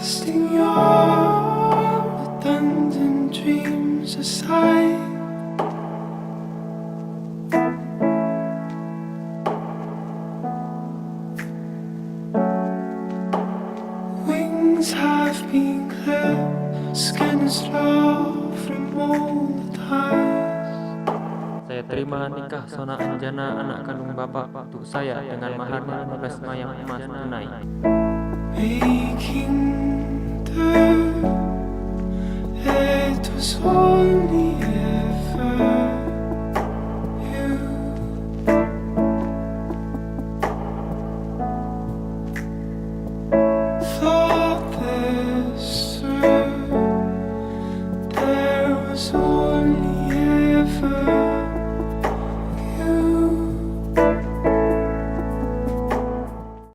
Casting your redundant dreams aside, wings have been clipped, skin is raw from all the ties. Saya terima nikah Sona Anjana, anak kandung Bapak, untuk saya dengan mahar 15 mayang emas tunai. Making do, it was only